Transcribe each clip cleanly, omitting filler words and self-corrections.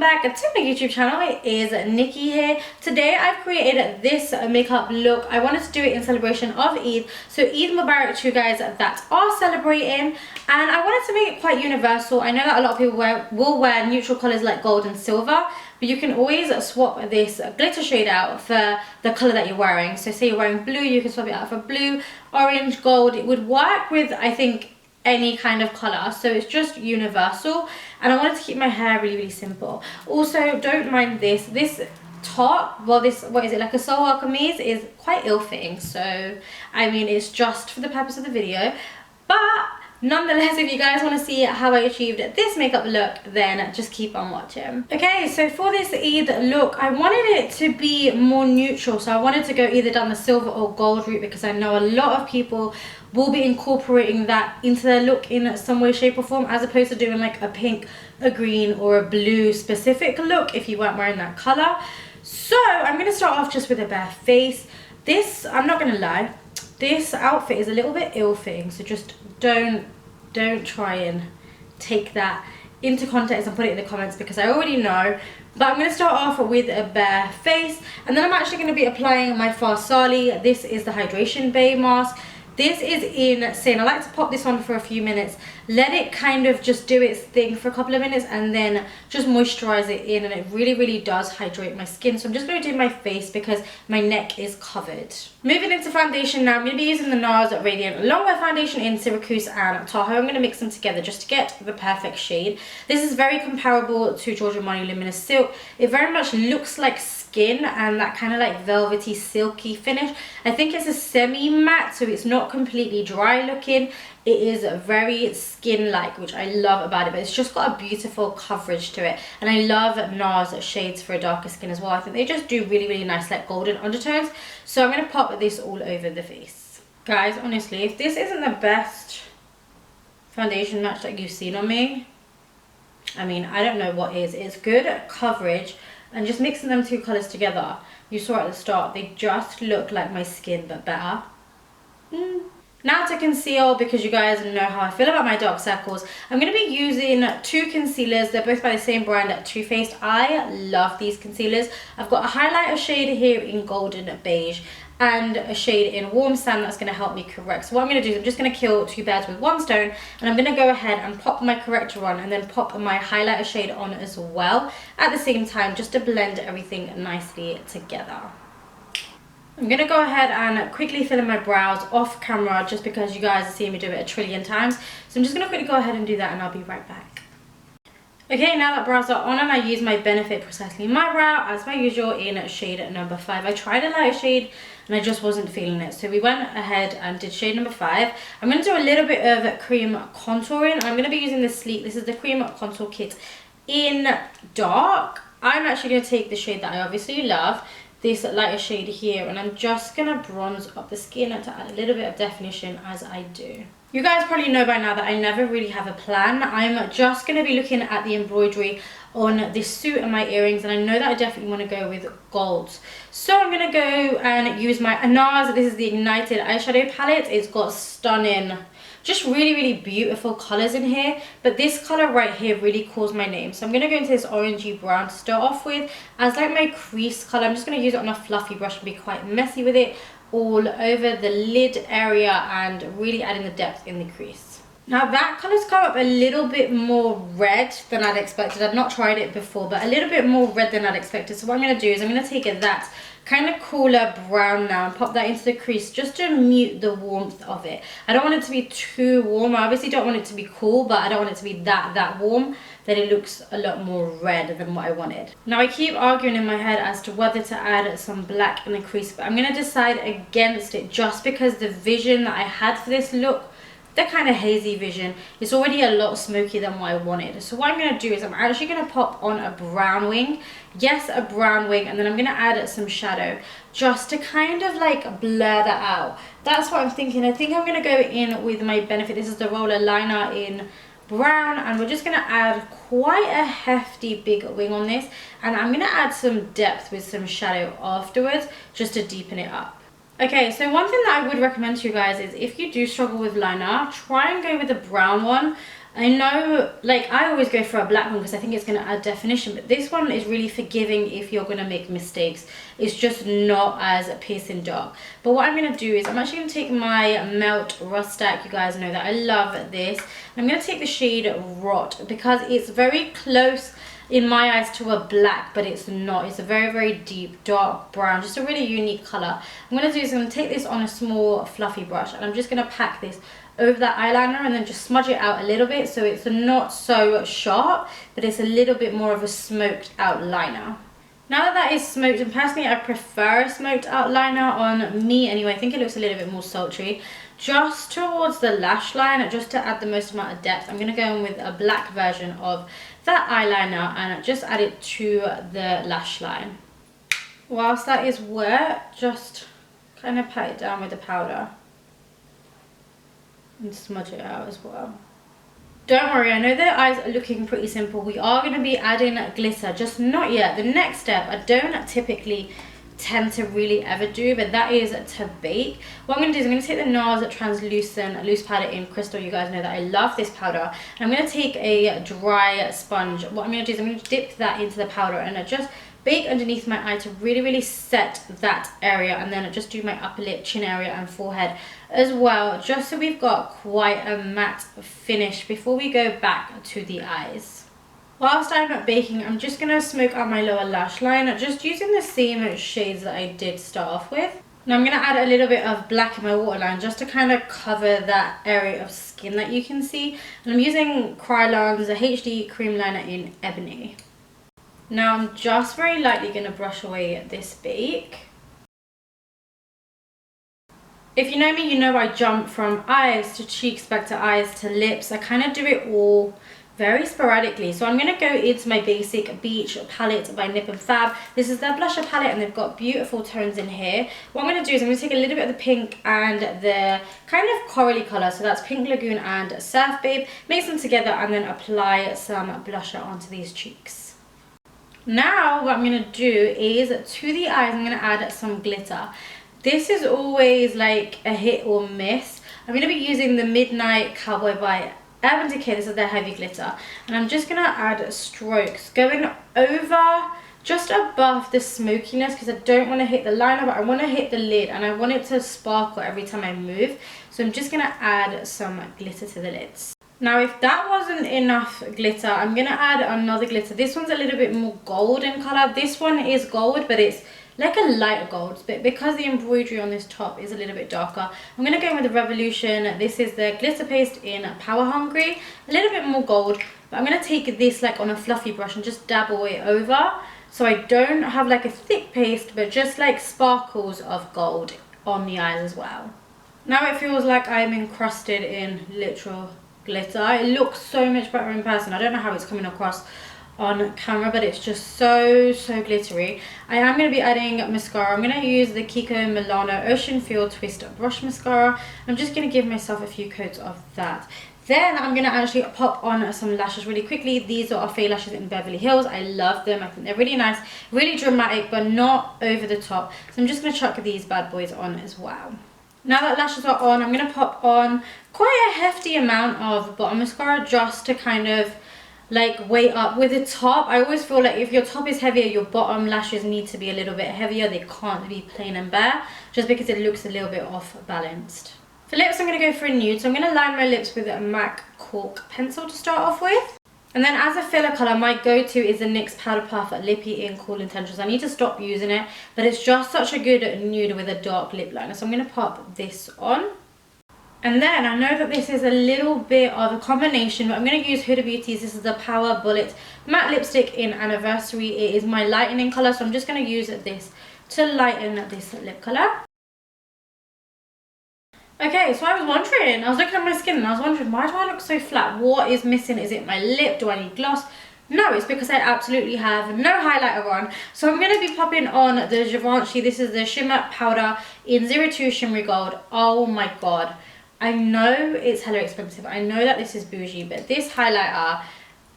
welcome back to my YouTube channel. It is Nikki here. Today I've created this makeup look. I wanted to do it in celebration of Eid. So Eid Mubarak to you guys that are celebrating, and I wanted to make it quite universal. I know that a lot of people will wear neutral colors like gold and silver, but you can always swap this glitter shade out for the color that you're wearing. So say you're wearing blue, you can swap it out for blue, orange, gold. It would work with, I think, any kind of color, so it's just universal. And I wanted to keep my hair really simple. Also, don't mind this top, well, this, what is it, like a salwar kameez, is quite ill-fitting, so I mean, it's just for the purpose of the video. But nonetheless, if you guys want to see how I achieved this makeup look, then just keep on watching. Okay, so for this Eid look, I wanted it to be more neutral, so I wanted to go either down the silver or gold route, because I know a lot of people will be incorporating that into their look in some way, shape or form, as opposed to doing like a pink, a green or a blue specific look if you weren't wearing that color. So I'm going to start off just with a bare face. This, I'm not going to lie, this outfit is a little bit ill-fitting, so just don't try and take that into context and put it in the comments, because I already know. But I'm going to start off with a bare face, and then I'm actually going to be applying my farsali. This is the Hydration Bay mask. This is insane. I like to pop this on for a few minutes, let it kind of just do its thing for a couple of minutes, and then just moisturize it in, and it really does hydrate my skin. So I'm just going to do my face because my neck is covered. Moving into foundation now, I'm going to be using the NARS Radiant Longwear Foundation in Syracuse and Tahoe. I'm going to mix them together just to get the perfect shade. This is very comparable to Giorgio Armani Luminous Silk. It very much looks like skin and that kind of like velvety silky finish. I think it's a semi matte, so it's not completely dry looking. It is very skin like, which I love about it, but it's just got a beautiful coverage to it. And I love NARS shades for a darker skin as well. I think they just do really nice like golden undertones. So I'm going to pop this all over the face. Guys, honestly, if this isn't the best foundation match that you've seen on me, I mean, I don't know what is. It's good coverage, and just mixing them two colors together, you saw at the start, they just look like my skin but better. Now to conceal, because you guys know how I feel about my dark circles, I'm going to be using two concealers. They're both by the same brand, Too Faced. I love these concealers. I've got a highlighter shade here in golden beige and a shade in warm sand that's going to help me correct. So what I'm going to do is I'm just going to kill two birds with one stone, and I'm going to go ahead and pop my corrector on and then pop my highlighter shade on as well at the same time, just to blend everything nicely together. I'm going to go ahead and quickly fill in my brows off camera, just because you guys have seen me do it a trillion times. So I'm just going to quickly go ahead and do that, and I'll be right back. Okay, now that brows are on, and I use my Benefit Precisely My Brow as my usual in shade number 5. I tried a lighter shade and I just wasn't feeling it, so we went ahead and did shade number 5. I'm going to do a little bit of cream contouring. I'm going to be using this this is the cream contour kit in dark. I'm actually going to take the shade that I obviously love, this lighter shade here, and I'm just going to bronze up the skin to add a little bit of definition as I do. You guys probably know by now that I never really have a plan. I'm just going to be looking at the embroidery on this suit and my earrings, and I know that I definitely want to go with golds. So I'm going to go and use my NARS. This is the Ignited eyeshadow palette. It's got stunning, just really beautiful colors in here, but this color right here really calls my name. So I'm going to go into this orangey brown to start off with as like my crease color. I'm just going to use it on a fluffy brush and be quite messy with it all over the lid area, and really adding the depth in the crease. Now that color's come up a little bit more red than I'd expected. I've not tried it before, but a little bit more red than I'd expected. So what I'm going to do is I'm going to take that kind of cooler brown now and pop that into the crease, just to mute the warmth of it. I don't want it to be too warm. I obviously don't want it to be cool, but I don't want it to be that warm that it looks a lot more red than what I wanted. Now I keep arguing in my head as to whether to add some black in the crease, but I'm going to decide against it, just because the vision that I had for this look, that kind of hazy vision, is already a lot smokier than what I wanted. So what I'm going to do is I'm actually going to pop on a brown wing. Yes, a brown wing, and then I'm going to add some shadow just to kind of like blur that out. That's what I'm thinking. I think I'm going to go in with my Benefit. This is the roller liner in brown, and we're just going to add quite a hefty big wing on this, and I'm going to add some depth with some shadow afterwards just to deepen it up. Okay, so one thing that I would recommend to you guys is, if you do struggle with liner, try and go with a brown one. I know, like, I always go for a black one because I think it's going to add definition, but this one is really forgiving if you're going to make mistakes. It's just not as piercing dark. But what I'm going to do is I'm actually going to take my Melt Rust Stack. You guys know that I love this. I'm going to take the shade Rott because it's very close in my eyes to a black, but it's not. It's a very, very deep dark brown, just a really unique color. I'm going to do is I'm going to take this on a small fluffy brush, and I'm just going to pack this over that eyeliner and then just smudge it out a little bit so it's not so sharp, but it's a little bit more of a smoked out liner. Now that that is smoked, and personally I prefer a smoked out liner on me anyway, I think it looks a little bit more sultry. Just towards the lash line, just to add the most amount of depth, I'm going to go in with a black version of that eyeliner and just add it to the lash line. Whilst that is wet, just kind of pat it down with the powder and smudge it out as well. Don't worry, I know the eyes are looking pretty simple. We are going to be adding glitter, just not yet. The next step, I don't typically tend to really ever do, but that is to bake. What I'm going to do is I'm going to take the NARS translucent loose powder in crystal. You guys know that I love this powder. And I'm going to take a dry sponge. What I'm going to do is I'm going to dip that into the powder and just bake underneath my eye to really set that area, and then just do my upper lip, chin area and forehead as well, just so we've got quite a matte finish before we go back to the eyes. Whilst I'm baking, I'm just going to smoke out my lower lash line, just using the same shades that I did start off with. Now I'm going to add a little bit of black in my waterline just to kind of cover that area of skin that you can see. And I'm using Kryolan's HD cream liner in Ebony. Now I'm just very lightly going to brush away this bake. If you know me, you know I jump from eyes to cheeks, back to eyes to lips. I kind of do it all very sporadically. So I'm going to go into my basic Beach palette by Nip and Fab. This is their blusher palette and they've got beautiful tones in here. What I'm going to do is I'm going to take a little bit of the pink and the kind of corally colour. So that's Pink Lagoon and Surf Babe. Mix them together and then apply some blusher onto these cheeks. Now what I'm going to do is to the eyes I'm going to add some glitter. This is always like a hit or miss. I'm going to be using the Midnight Cowboy by Decay. This is their heavy glitter. And I'm just going to add strokes going over just above the smokiness because I don't want to hit the liner, but I want to hit the lid and I want it to sparkle every time I move. So I'm just going to add some glitter to the lids. Now if that wasn't enough glitter, I'm going to add another glitter. This one's a little bit more gold in colour. This one is gold, but it's like a lighter gold, but because the embroidery on this top is a little bit darker, I'm going to go in with the Revolution. This is the glitter paste in Power Hungry, a little bit more gold, but I'm going to take this like on a fluffy brush and just dabble it over, so I don't have like a thick paste, but just like sparkles of gold on the eyes as well. Now it feels like I'm encrusted in literal glitter. It looks so much better in person. I don't know how it's coming across on camera, but it's just so glittery. I am going to be adding mascara. I'm going to use the Kiko Milano Ocean Field Twist Brush Mascara. I'm just going to give myself a few coats of that. Then I'm going to actually pop on some lashes really quickly. These are Fay lashes in Beverly Hills. I love them. I think they're really nice, really dramatic, but not over the top. So I'm just going to chuck these bad boys on as well. Now that lashes are on, I'm going to pop on quite a hefty amount of bottom mascara just to kind of like weight up with the top. I always feel like if your top is heavier, your bottom lashes need to be a little bit heavier. They can't be plain and bare just because it looks a little bit off balanced. For lips, I'm going to go for a nude. So I'm going to line my lips with a MAC Cork pencil to start off with. And then as a filler colour, my go-to is the NYX Powder Puff Lippy in Cool Intentions. I need to stop using it, but it's just such a good nude with a dark lip liner. So I'm going to pop this on. And then I know that this is a little bit of a combination, but I'm going to use Huda Beauty's. This is the Power Bullet Matte Lipstick in Anniversary. It is my lightening colour, so I'm just going to use this to lighten this lip colour. Okay, so I was looking at my skin and I was wondering, why do I look so flat? What is missing? Is it my lip? Do I need gloss? No, it's because I absolutely have no highlighter on. So I'm going to be popping on the Givenchy. This is the Shimmer Powder in 02 Shimmery Gold. Oh my god. I know it's hella expensive. I know that this is bougie, but this highlighter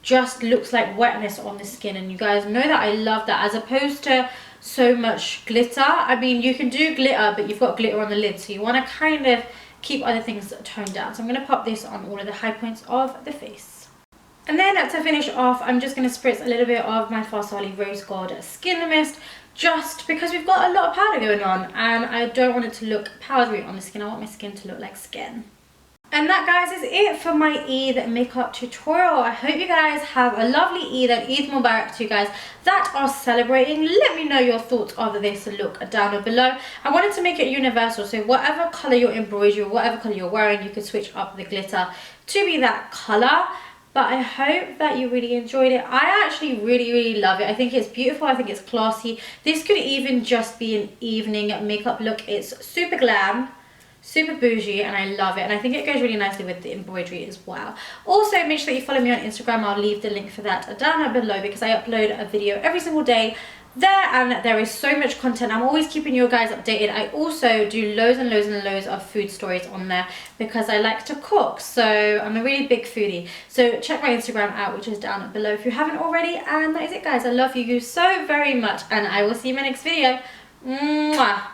just looks like wetness on the skin. And you guys know that I love that, as opposed to so much glitter. I mean, you can do glitter, but you've got glitter on the lid, so you want to kind of keep other things toned down. So I'm going to pop this on all of the high points of the face. And then to finish off, I'm just going to spritz a little bit of my Farsali Rose Gold Skin Mist, just because we've got a lot of powder going on and I don't want it to look powdery on the skin. I want my skin to look like skin. And that, guys, is it for my Eid makeup tutorial. I hope you guys have a lovely Eid and Eid Mubarak to you guys that are celebrating. Let me know your thoughts of this look down below. I wanted to make it universal, so whatever colour you're embroidering, whatever colour you're wearing, you could switch up the glitter to be that colour. But I hope that you really enjoyed it. I actually really love it. I think it's beautiful. I think it's classy. This could even just be an evening makeup look. It's super glam, super bougie, and I love it. And I think it goes really nicely with the embroidery as well. Also, make sure that you follow me on Instagram. I'll leave the link for that down below, because I upload a video every single day there, and there is so much content. I'm always keeping you guys updated. I also do loads and loads of food stories on there because I like to cook, so I'm a really big foodie. So check my Instagram out, which is down below if you haven't already. And that is it, guys. I love you so very much, and I will see you in my next video. Mwah.